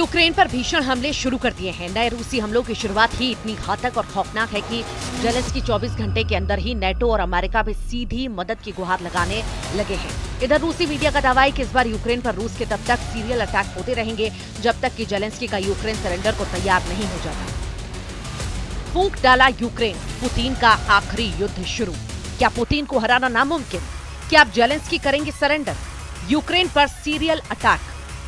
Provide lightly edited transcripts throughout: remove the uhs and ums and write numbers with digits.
Ukraine पर भीषण हमले शुरू कर दिए हैं। नए रूसी हमलों की शुरुआत ही इतनी घातक और खौफनाक है कि जेलेंस्की 24 घंटे के अंदर ही नेटो और अमेरिका भी सीधी मदद की गुहार लगाने लगे हैं। इधर रूसी मीडिया का दावा है कि इस बार यूक्रेन पर रूस के तब तक सीरियल अटैक होते रहेंगे जब तक कि जेलेंस्की का यूक्रेन सरेंडर को तैयार नहीं हो जाता। फूंक डाला यूक्रेन, पुतिन का आखिरी युद्ध शुरू। क्या पुतिन को हराना नामुमकिन? क्या अब जेलेंस्की करेंगे सरेंडर? यूक्रेन पर सीरियल अटैक,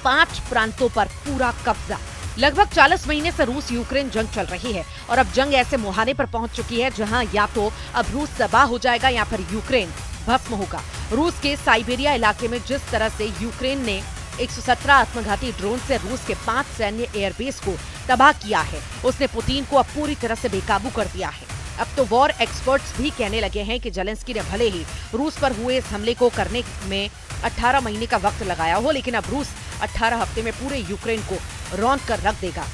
5 प्रांतों पर पूरा कब्जा। लगभग 40 महीने से रूस यूक्रेन जंग चल रही है और अब जंग ऐसे मुहाने पर पहुंच चुकी है जहां या तो अब रूस तबाह हो जाएगा या फिर यूक्रेन भस्म होगा। रूस के साइबेरिया इलाके में जिस तरह से यूक्रेन ने 117 आत्मघाती ड्रोन से रूस के 5 सैन्य एयरबेस को तबाह किया है, उसने पुतिन को अब पूरी तरह से बेकाबू कर दिया है। अब तो वॉर एक्सपर्ट्स भी कहने लगे हैं कि जेलेंस्की ने भले ही रूस पर हुए इस हमले को करने में 18 महीने का वक्त लगाया हो, लेकिन अब रूस 18 हफ्ते में पूरे यूक्रेन को रौंद कर रख देगा।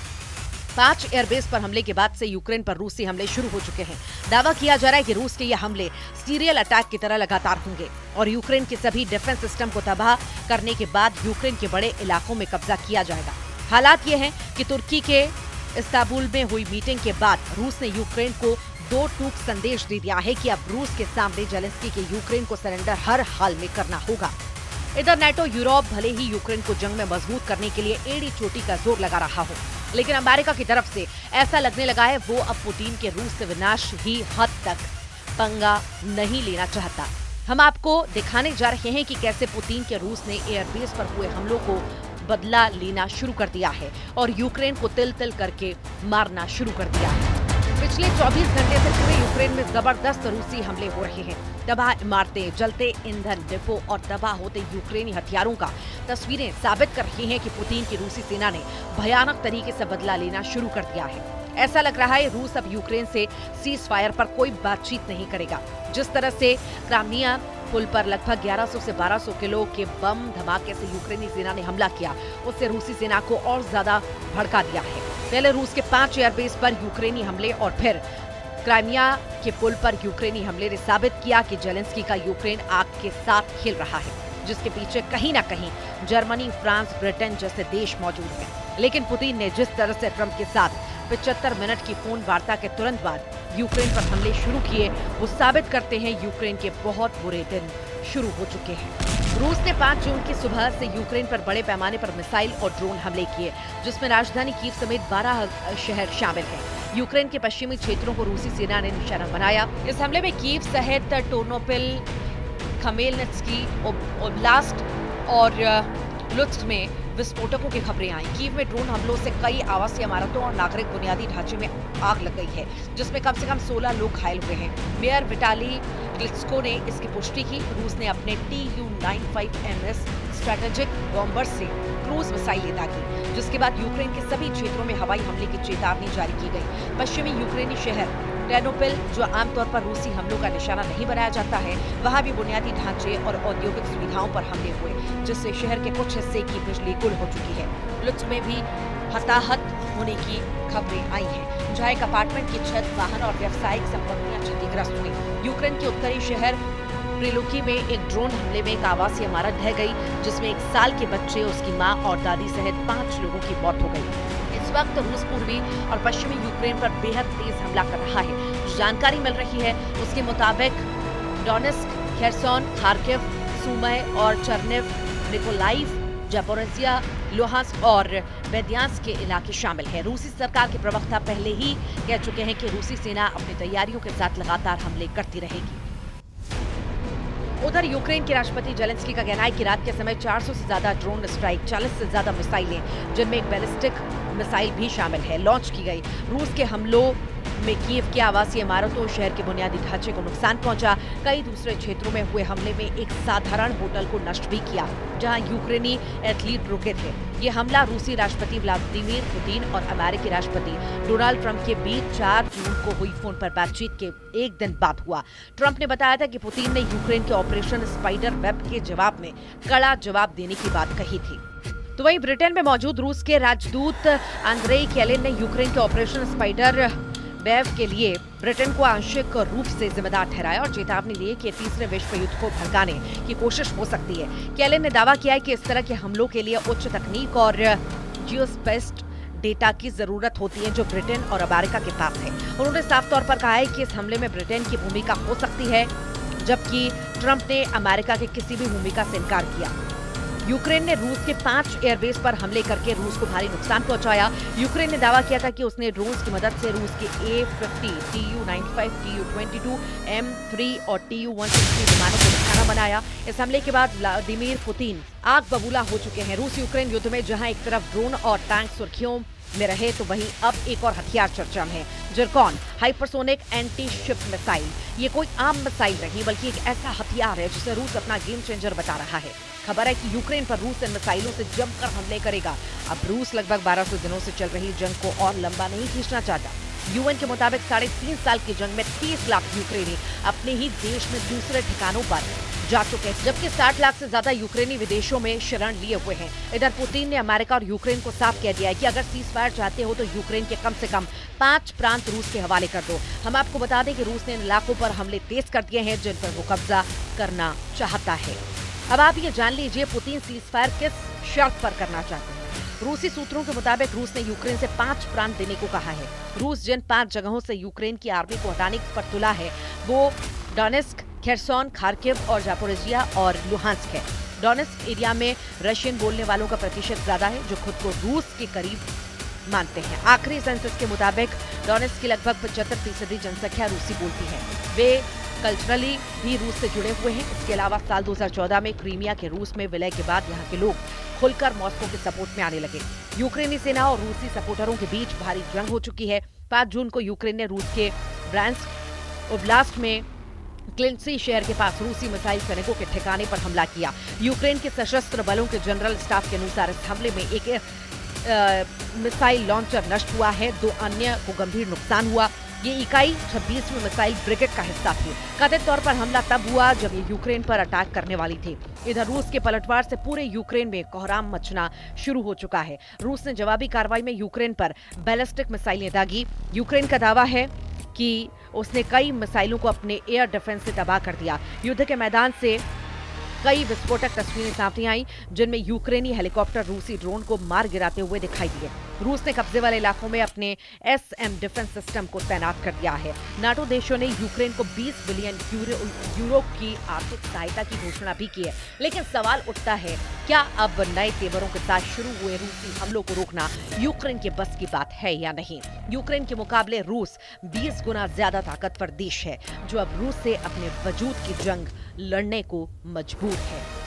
5 एयरबेस पर हमले के बाद से यूक्रेन पर रूसी हमले शुरू हो चुके हैं। दावा किया जा रहा है कि रूस के ये हमले सीरियल अटैक की तरह लगातार होंगे और यूक्रेन के सभी डिफेंस सिस्टम को तबाह करने के बाद यूक्रेन के बड़े इलाकों में कब्जा किया जाएगा। हालात ये हैं कि तुर्की के इस्तांबुल में हुई मीटिंग के बाद रूस ने यूक्रेन को 2 टूक संदेश दे दिया है कि अब रूस के सामने जेलेंस्की के यूक्रेन को सरेंडर हर हाल में करना होगा। इधर नेटो यूरोप भले ही यूक्रेन को जंग में मजबूत करने के लिए एड़ी चोटी का जोर लगा रहा हो, लेकिन अमेरिका की तरफ से ऐसा लगने लगा है वो अब पुतिन के रूस से विनाश ही हद तक पंगा नहीं लेना चाहता। हम आपको दिखाने जा रहे हैं कि कैसे पुतिन के रूस ने एयरबेस पर हुए हमलों को बदला लेना शुरू कर दिया है और यूक्रेन को तिल तिल करके मारना शुरू कर दिया है। पिछले 24 घंटे से पूरे यूक्रेन में जबरदस्त रूसी हमले हो रहे हैं। तबाह इमारतें, जलते ईंधन डिपो और तबाह होते यूक्रेनी हथियारों का तस्वीरें साबित कर रही हैं कि पुतिन की रूसी सेना ने भयानक तरीके से बदला लेना शुरू कर दिया है। ऐसा लग रहा है रूस अब यूक्रेन से सीज फायर पर कोई बातचीत नहीं करेगा। जिस तरह से क्राइमिया पुल पर लगभग 1100 से 1200 किलो के बम धमाके से यूक्रेनी सेना ने हमला किया, उससे रूसी सेना को और ज्यादा भड़का दिया है। पहले रूस के 5 एयरबेस पर यूक्रेनी हमले और फिर क्राइमिया के पुल पर यूक्रेनी हमले ने साबित किया कि जेलेंस्की का यूक्रेन आग के साथ खेल रहा है, जिसके पीछे कहीं ना कहीं जर्मनी, फ्रांस, ब्रिटेन जैसे देश मौजूद हैं। लेकिन पुतिन ने जिस तरह से ट्रंप के साथ 75 मिनट की फोन वार्ता के तुरंत बाद यूक्रेन पर हमले शुरू किए, वो साबित करते हैं यूक्रेन के बहुत बुरे दिन शुरू हो चुके हैं। रूस ने 5 जून की सुबह से यूक्रेन पर बड़े पैमाने पर मिसाइल और ड्रोन हमले किए, जिसमें राजधानी कीव समेत 12 शहर शामिल हैं। यूक्रेन के पश्चिमी क्षेत्रों को रूसी सेना ने निशाना बनाया। इस हमले में कीव सहित टर्नोपिल, खमेलनित्स्की ओब्लास्ट और लुत्स्क में विस्फोटकों की खबरें आई। कीव में ड्रोन हमलों से कई आवासीय इमारतों और नागरिक बुनियादी ढांचे में आग लग गई है, जिसमें कम से कम 16 लोग घायल हुए हैं। मेयर विटाली क्लित्स्को ने इसकी पुष्टि की। रूस ने अपने Tu-95MS स्ट्रेटेजिक बॉम्बर से क्रूज मिसाइलें दागी, जिसके बाद यूक्रेन के सभी क्षेत्रों में हवाई हमले की चेतावनी जारी की गई। पश्चिमी यूक्रेनी शहर टर्नोपिल, जो आमतौर पर रूसी हमलों का निशाना नहीं बनाया जाता है, वहां भी बुनियादी ढांचे और औद्योगिक सुविधाओं पर हमले हुए, जिससे शहर के कुछ हिस्से की बिजली गुल हो चुकी है। लुत्स्क में भी हताहत होने की खबरें आई हैं, जहां एक अपार्टमेंट की छत, वाहन और व्यावसायिक संपत्तियां क्षतिग्रस्त हुई। यूक्रेन के उत्तरी शहर प्रिलुकी में एक ड्रोन हमले में एक आवासीय इमारत ढह गई, जिसमें 1 साल के बच्चे, उसकी मां और दादी सहित 5 लोगों की मौत हो गई। इस वक्त रूस पूर्वी और पश्चिमी यूक्रेन पर बेहद तेज हमला कर रहा है। जानकारी मिल रही है उसके मुताबिक डोनेस्क, खेरसोन, खार्किव, सुमय और चर्निव, निकोलाइव, जापोरिजिया, लुहांस्क और बेद्यांस्क के इलाके शामिल हैं। रूसी सरकार के प्रवक्ता पहले ही कह चुके हैं कि रूसी सेना अपनी तैयारियों के साथ लगातार हमले करती रहेगी। उधर यूक्रेन के राष्ट्रपति जेलेंस्की का कहना है कि रात के समय 400 से ज्यादा ड्रोन स्ट्राइक, 40 से ज्यादा मिसाइलें, जिनमें एक बैलिस्टिक मिसाइल भी शामिल है, लॉन्च की गई। रूस के हमलों में कीव की आवासीय इमारतों और शहर के बुनियादी ढांचे को नुकसान पहुंचा। कई दूसरे क्षेत्रों में हुए हमले में एक साधारण होटल को नष्ट भी किया, जहां यूक्रेनी एथलीट रुके थे। ये हमला रूसी राष्ट्रपति व्लादिमीर पुतिन और अमेरिकी राष्ट्रपति डोनाल्ड ट्रंप के बीच 4 जून को हुई फोन पर बातचीत के एक दिन बाद हुआ। ट्रंप ने बताया था कि पुतिन ने यूक्रेन के ऑपरेशन स्पाइडर वेब के जवाब में कड़ा जवाब देने की बात कही थी। तो वहीं ब्रिटेन में मौजूद रूस के राजदूत आंद्रेई केलिन ने यूक्रेन के ऑपरेशन स्पाइडर वेव के लिए ब्रिटेन को आंशिक रूप से जिम्मेदार ठहराया और चेतावनी दी कि तीसरे विश्व युद्ध को भड़काने की कोशिश हो सकती है। केलिन ने दावा किया है कि इस तरह के हमलों के लिए उच्च तकनीक और जियोस्पेस्ड डेटा की जरूरत होती है जो ब्रिटेन और अमेरिका के पास है। उन्होंने साफ तौर पर कहा है कि इस हमले में ब्रिटेन की भूमिका हो सकती है, जबकि ट्रंप ने अमेरिका की किसी भी भूमिका से इनकार किया। यूक्रेन ने रूस के 5 एयरबेस पर हमले करके रूस को भारी नुकसान पहुंचाया। यूक्रेन ने दावा किया था कि उसने ड्रोन्स की मदद से रूस के A-50, Tu-95, Tu-22, M3 और Tu-160 विमानों को निशाना बनाया। इस हमले के बाद व्लादिमीर पुतिन आग बबूला हो चुके हैं। रूस यूक्रेन युद्ध में जहां एक तरफ ड्रोन और टैंक सुर्खियों में रहे, तो वहीं अब एक और हथियार चर्चा में है, Zircon hypersonic anti ship missile. ये कोई आम मिसाइल नहीं बल्कि एक ऐसा हथियार है जिसे रूस अपना गेम चेंजर बता रहा है। खबर है कि यूक्रेन पर रूस इन मिसाइलों से जमकर हमले करेगा। अब रूस लगभग 1200 दिनों से चल रही जंग को और लंबा नहीं खींचना चाहता। यूएन के मुताबिक 3.5 साल की जंग में 30 लाख यूक्रेनी अपने ही देश में दूसरे ठिकानों पर जा चुके हैं, जबकि 60 लाख से ज्यादा यूक्रेनी विदेशों में शरण लिए हुए हैं। इधर पुतिन ने अमेरिका और यूक्रेन को साफ कह दिया है कि अगर सीजफायर चाहते हो तो यूक्रेन के कम से कम 5 प्रांत रूस के हवाले कर दो। हम आपको बता दें कि रूस ने इन इलाकों पर हमले तेज कर दिए हैं जिन पर वो कब्जा करना चाहता है। अब आप ये जान लीजिए पुतिन सीजफायर किस शर्त पर करना चाहते हैं। रूसी सूत्रों के मुताबिक रूस ने यूक्रेन से 5 प्रांत देने को कहा है। रूस जिन 5 जगहों से यूक्रेन की आर्मी को हटाने पर तुला है वो डोनेस्क, खेरसोन, खार्किव और जापोरिजिया और लुहांस्क है। डोनेस्क एरिया में रशियन बोलने वालों का प्रतिशत ज्यादा है, जो खुद को रूस के करीब मानते हैं। आखिरी सेंसस के मुताबिक डोनेस्क की लगभग 75% जनसंख्या रूसी बोलती है। वे कल्चरली भी रूस से जुड़े हुए हैं। इसके अलावा साल 2014 में क्रीमिया के रूस में विलय के बाद यहाँ के लोग खुलकर मॉस्को के सपोर्ट में आने लगे। यूक्रेनी सेना और रूसी सपोर्टरों के बीच भारी जंग हो चुकी है। 5 जून को यूक्रेन ने रूस के ब्रांस्क ओब्लास्ट में क्लिंसी शहर के पास रूसी मिसाइल सैनिकों के ठिकाने पर हमला किया। यूक्रेन के सशस्त्र बलों के जनरल स्टाफ के अनुसार इस हमले में एक मिसाइल लॉन्चर नष्ट हुआ है, 2 अन्य को गंभीर नुकसान हुआ। ये इकाई 26वीं मिसाइल ब्रिगेड का हिस्सा थी। कथित तौर पर हमला तब हुआ जब ये यूक्रेन पर अटैक करने वाली थी। इधर रूस के पलटवार से पूरे यूक्रेन में कोहराम मचना शुरू हो चुका है। रूस ने जवाबी कार्रवाई में यूक्रेन पर बैलिस्टिक मिसाइलें दागी। यूक्रेन का दावा है कि उसने कई मिसाइलों को अपने एयर डिफेंस से तबाह कर दिया। युद्ध के मैदान से कई विस्फोटक तस्वीरें सामने आई जिनमें यूक्रेनी हेलीकॉप्टर रूसी ड्रोन को मार गिराते हुए दिखाई दिए। रूस ने कब्जे वाले इलाकों में अपने SM डिफेंस सिस्टम को तैनात कर दिया है। नाटो देशों ने यूक्रेन को 20 बिलियन यूरो की आर्थिक सहायता की घोषणा भी की है। लेकिन सवाल उठता है, क्या अब नए तेवरों के साथ शुरू हुए रूसी हमलों को रोकना यूक्रेन के बस की बात है या नहीं? यूक्रेन के मुकाबले रूस 20 गुना ज्यादा ताकतवर देश है जो अब रूस से अपने वजूद की जंग लड़ने को मजबूर है।